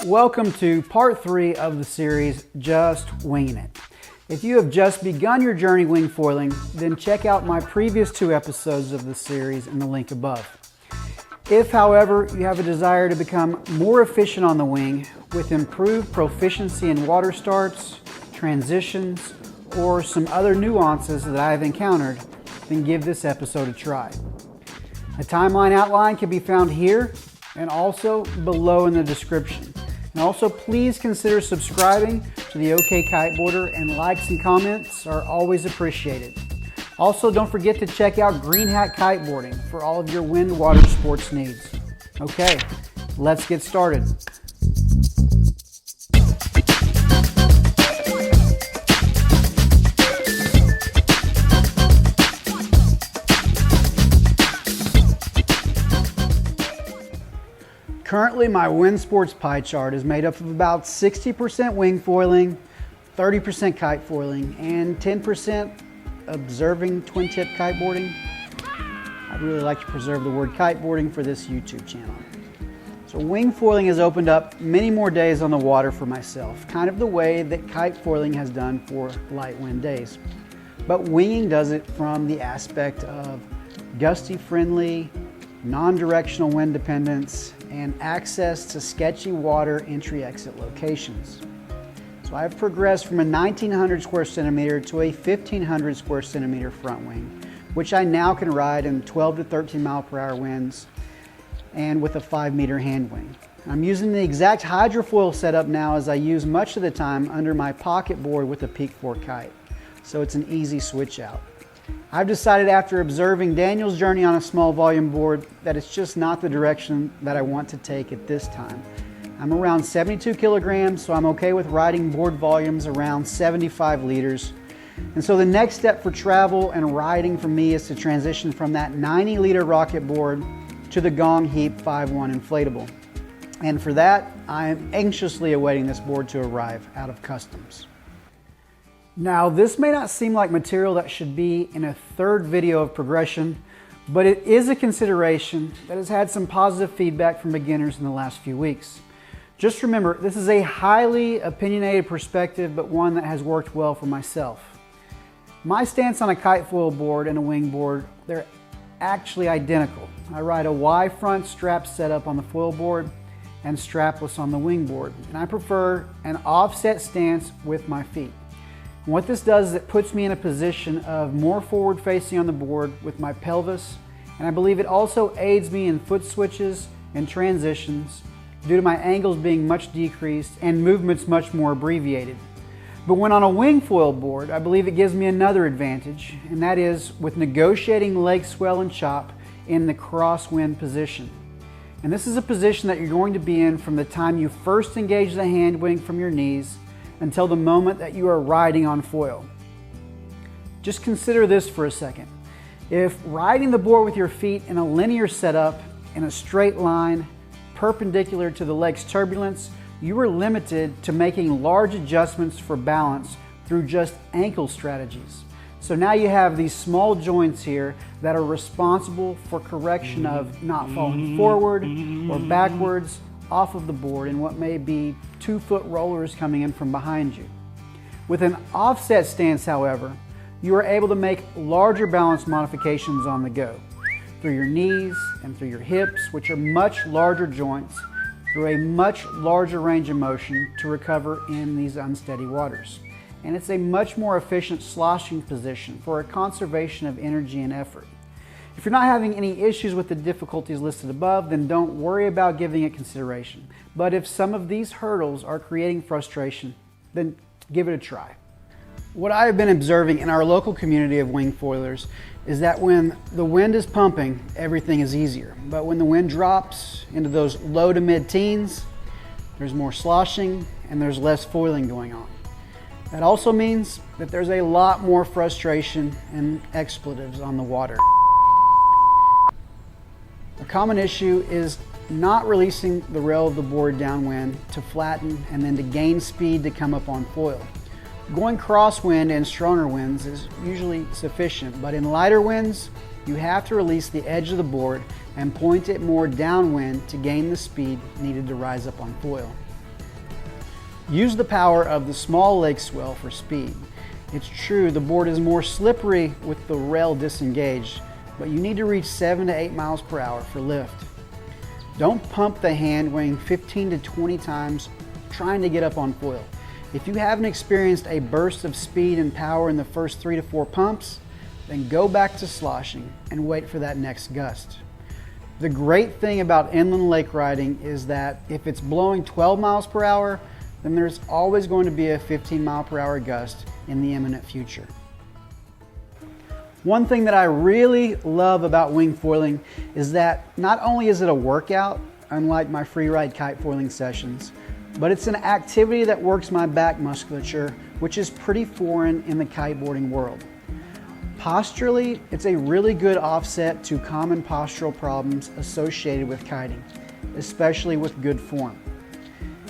Welcome to part 3 of the series, Just Winging It. If you have just begun your journey wing foiling, then check out my previous 2 episodes of the series in the link above. If, however, you have a desire to become more efficient on the wing with improved proficiency in water starts, transitions, or some other nuances that I have encountered, then give this episode a try. A timeline outline can be found here and also below in the description. And also please consider subscribing to the OK Kiteboarder, and likes and comments are always appreciated. Also, don't forget to check out Green Hat Kiteboarding for all of your wind water sports needs. Okay, let's get started. Currently, my wind sports pie chart is made up of about 60% wing foiling, 30% kite foiling, and 10% observing twin tip kiteboarding. I'd really like to preserve the word kiteboarding for this YouTube channel. So wing foiling has opened up many more days on the water for myself, kind of the way that kite foiling has done for light wind days. But winging does it from the aspect of gusty friendly, non-directional wind dependence, and access to sketchy water entry-exit locations. So I've progressed from a 1900 square centimeter to a 1500 square centimeter front wing, which I now can ride in 12 to 13 mile per hour winds and with a 5 meter hand wing. I'm using the exact hydrofoil setup now, as I use much of the time under my pocket board with a peak fork kite. So it's an easy switch out. I've decided after observing Daniel's journey on a small volume board that it's just not the direction that I want to take at this time. I'm around 72 kilograms, so I'm okay with riding board volumes around 75 liters. And so the next step for travel and riding for me is to transition from that 90 liter rocket board to the Gong Heap 5.1 inflatable. And for that, I am anxiously awaiting this board to arrive out of customs. Now, this may not seem like material that should be in a third video of progression, but it is a consideration that has had some positive feedback from beginners in the last few weeks. Just remember, this is a highly opinionated perspective, but one that has worked well for myself. My stance on a kite foil board and a wing board, they're actually identical. I ride a Y front strap setup on the foil board and strapless on the wing board, and I prefer an offset stance with my feet. And what this does is it puts me in a position of more forward facing on the board with my pelvis, and I believe it also aids me in foot switches and transitions due to my angles being much decreased and movements much more abbreviated. But when on a wing foil board, I believe it gives me another advantage, and that is with negotiating leg swell and chop in the crosswind position. And this is a position that you're going to be in from the time you first engage the hand wing from your knees until the moment that you are riding on foil. Just consider this for a second. If riding the board with your feet in a linear setup in a straight line, perpendicular to the leg's turbulence, you are limited to making large adjustments for balance through just ankle strategies. So now you have these small joints here that are responsible for correction of not falling forward or backwards off of the board in what may be 2-foot rollers coming in from behind you. With an offset stance, however, you are able to make larger balance modifications on the go through your knees and through your hips, which are much larger joints, through a much larger range of motion to recover in these unsteady waters. And it's a much more efficient sloshing position for a conservation of energy and effort. If you're not having any issues with the difficulties listed above, then don't worry about giving it consideration. But if some of these hurdles are creating frustration, then give it a try. What I have been observing in our local community of wing foilers is that when the wind is pumping, everything is easier. But when the wind drops into those low to mid-teens, there's more sloshing and there's less foiling going on. That also means that there's a lot more frustration and expletives on the water. A common issue is not releasing the rail of the board downwind to flatten and then to gain speed to come up on foil. Going crosswind in stronger winds is usually sufficient, but in lighter winds, you have to release the edge of the board and point it more downwind to gain the speed needed to rise up on foil. Use the power of the small leg swell for speed. It's true, the board is more slippery with the rail disengaged, but you need to reach 7 to 8 miles per hour for lift. Don't pump the hand wing 15 to 20 times trying to get up on foil. If you haven't experienced a burst of speed and power in the first 3 to 4 pumps, then go back to sloshing and wait for that next gust. The great thing about inland lake riding is that if it's blowing 12 miles per hour, then there's always going to be a 15 mile per hour gust in the imminent future. One thing that I really love about wing foiling is that not only is it a workout, unlike my free ride kite foiling sessions, but it's an activity that works my back musculature, which is pretty foreign in the kiteboarding world. Posturally, it's a really good offset to common postural problems associated with kiting, especially with good form.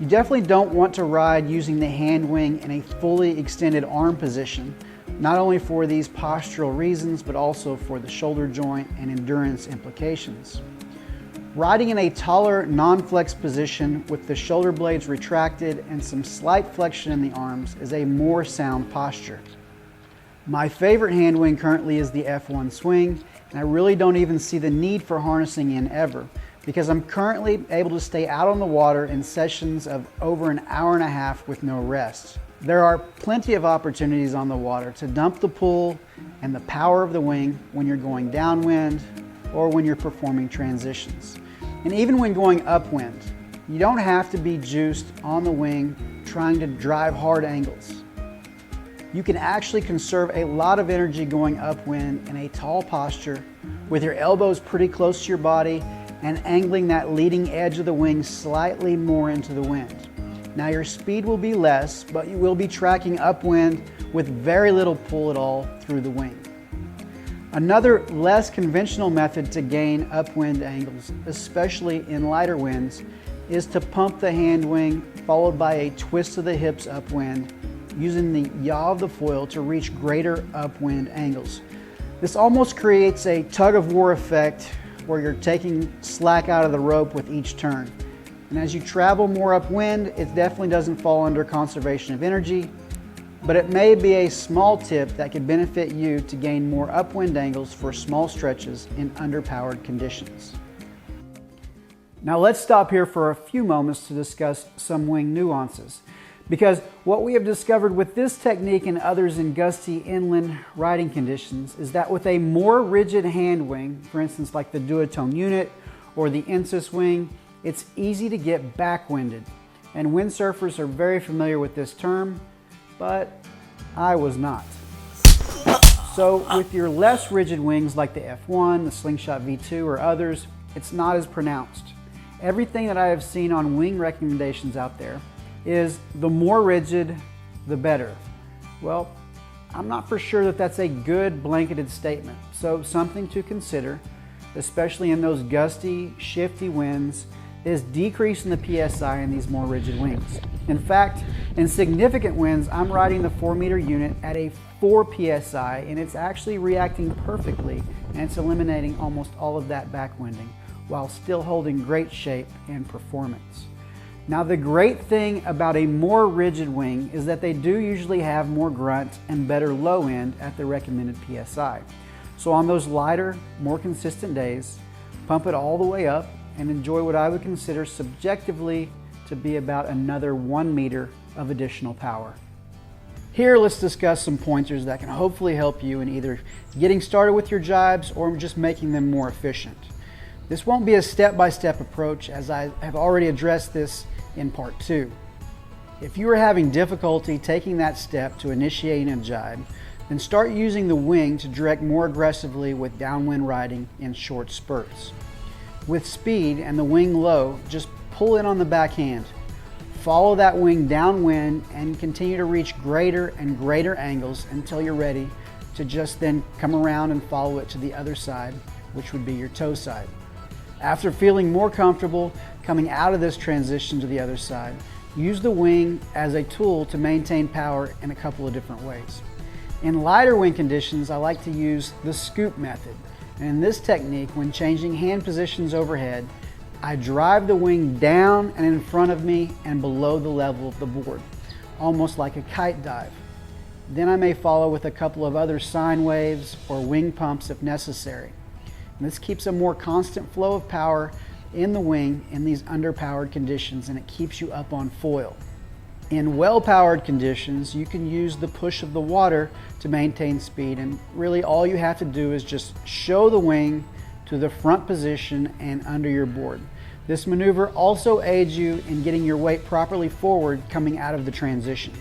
You definitely don't want to ride using the hand wing in a fully extended arm position, not only for these postural reasons, but also for the shoulder joint and endurance implications. Riding in a taller, non-flex position with the shoulder blades retracted and some slight flexion in the arms is a more sound posture. My favorite hand wing currently is the F1 swing, and I really don't even see the need for harnessing in ever, because I'm currently able to stay out on the water in sessions of over an hour and a half with no rest. There are plenty of opportunities on the water to dump the pull and the power of the wing when you're going downwind or when you're performing transitions. And even when going upwind, you don't have to be juiced on the wing trying to drive hard angles. You can actually conserve a lot of energy going upwind in a tall posture with your elbows pretty close to your body and angling that leading edge of the wing slightly more into the wind. Now your speed will be less, but you will be tracking upwind with very little pull at all through the wing. Another less conventional method to gain upwind angles, especially in lighter winds, is to pump the hand wing followed by a twist of the hips upwind, using the yaw of the foil to reach greater upwind angles. This almost creates a tug-of-war effect where you're taking slack out of the rope with each turn. And as you travel more upwind, it definitely doesn't fall under conservation of energy, but it may be a small tip that could benefit you to gain more upwind angles for small stretches in underpowered conditions. Now let's stop here for a few moments to discuss some wing nuances, because what we have discovered with this technique and others in gusty inland riding conditions is that with a more rigid hand wing, for instance like the duotone unit or the Insys wing, it's easy to get backwinded. And windsurfers are very familiar with this term, but I was not. So with your less rigid wings like the F1, the Slingshot V2 or others, it's not as pronounced. Everything that I have seen on wing recommendations out there is the more rigid, the better. Well, I'm not for sure that that's a good blanketed statement, so something to consider, especially in those gusty, shifty winds, is decreasing the PSI in these more rigid wings. In fact, in significant winds, I'm riding the 4-meter unit at a 4 PSI, and it's actually reacting perfectly, and it's eliminating almost all of that backwinding, while still holding great shape and performance. Now the great thing about a more rigid wing is that they do usually have more grunt and better low end at the recommended PSI. So on those lighter, more consistent days, pump it all the way up and enjoy what I would consider subjectively to be about another 1 meter of additional power. Here let's discuss some pointers that can hopefully help you in either getting started with your jibes or just making them more efficient. This won't be a step-by-step approach, as I have already addressed this in part 2. If you are having difficulty taking that step to initiating a jibe, then start using the wing to direct more aggressively with downwind riding in short spurts. With speed and the wing low, just pull in on the backhand. Follow that wing downwind and continue to reach greater and greater angles until you're ready to just then come around and follow it to the other side, which would be your toe side. After feeling more comfortable coming out of this transition to the other side, use the wing as a tool to maintain power in a couple of different ways. In lighter wind conditions, I like to use the scoop method. And in this technique, when changing hand positions overhead, I drive the wing down and in front of me and below the level of the board, almost like a kite dive. Then I may follow with a couple of other sine waves or wing pumps if necessary. And this keeps a more constant flow of power in the wing in these underpowered conditions, and it keeps you up on foil. In well-powered conditions, you can use the push of the water to maintain speed, and really all you have to do is just show the wing to the front position and under your board. This maneuver also aids you in getting your weight properly forward coming out of the transition.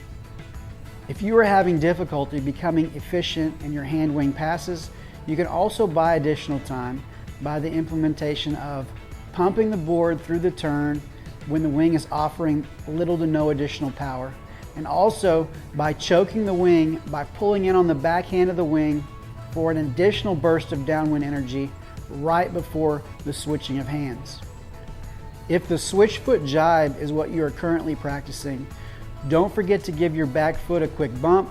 If you are having difficulty becoming efficient in your hand wing passes, you can also buy additional time by the implementation of pumping the board through the turn when the wing is offering little to no additional power, and also by choking the wing by pulling in on the backhand of the wing for an additional burst of downwind energy right before the switching of hands. If the switch foot jibe is what you are currently practicing, don't forget to give your back foot a quick bump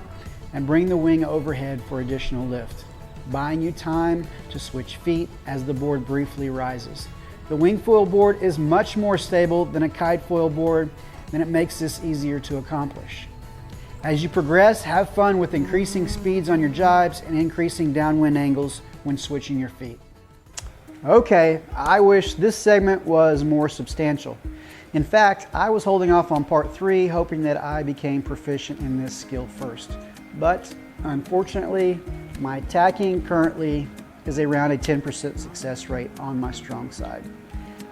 and bring the wing overhead for additional lift, buying you time to switch feet as the board briefly rises. The wing foil board is much more stable than a kite foil board, and it makes this easier to accomplish. As you progress, have fun with increasing speeds on your jibes and increasing downwind angles when switching your feet. Okay, I wish this segment was more substantial. In fact, I was holding off on part 3, hoping that I became proficient in this skill first. But unfortunately, my tacking currently is around a 10% success rate on my strong side.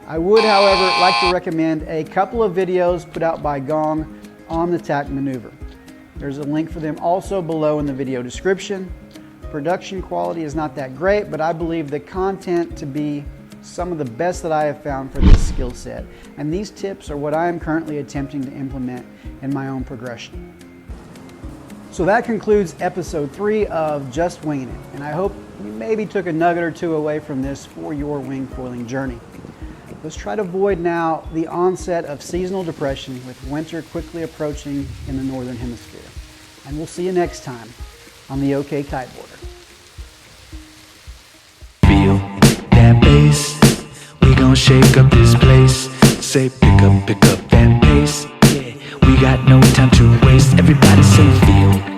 I would, however, like to recommend a couple of videos put out by Gong on the tack maneuver. There's a link for them also below in the video description. Production quality is not that great, but I believe the content to be some of the best that I have found for this skill set. And these tips are what I am currently attempting to implement in my own progression. So that concludes episode 3 of Just Winging It, and I hope you maybe took a nugget or two away from this for your wing foiling journey. Let's try to avoid now the onset of seasonal depression with winter quickly approaching in the northern hemisphere. And we'll see you next time on the OK Kiteboarder. Feel that bass, we gon' shake up this place. Say pick up that pace. Yeah, we got no time to waste. Everybody say feel